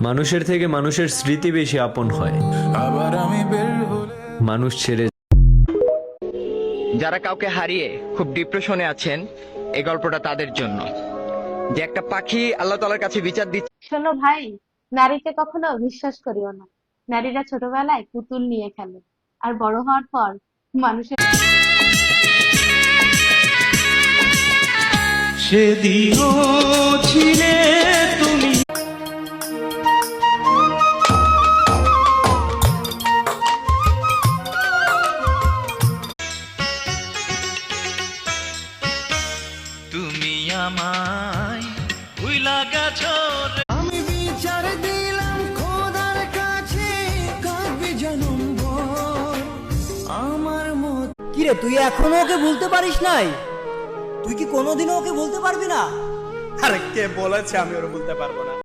মানুষের থেকে মানুষের স্মৃতি বেশি আপন হয়। মানুষ ছেড়ে যারা কাউকে হারিয়ে খুব ডিপ্রেশনে আছেন, এই গল্পটা তাদের জন্য। যে একটা পাখি আল্লাহ তাআলার কাছে বিচার দিচ্ছে। শোনো ভাই, নারীকে কখনো বিশ্বাস করিও না। নারীরা ছোটবেলায় পুতুল নিয়ে খেলে, আর বড় হওয়ার পর মানুষের সেদিনও ছিলে তুমি। তুমি আমায় ভুইলা গেছো রে। আমি বিচার দিলাম খোদার কাছে, কাঁদবি জনম ভর আমার মত। কিরে, তুই এখনো ওকে ভুলতে পারিস নাই? তুই কি কোনোদিনও ওকে বলতে পারবি না? আরে কে বলেছে আমি ওরা বলতে পারবো না?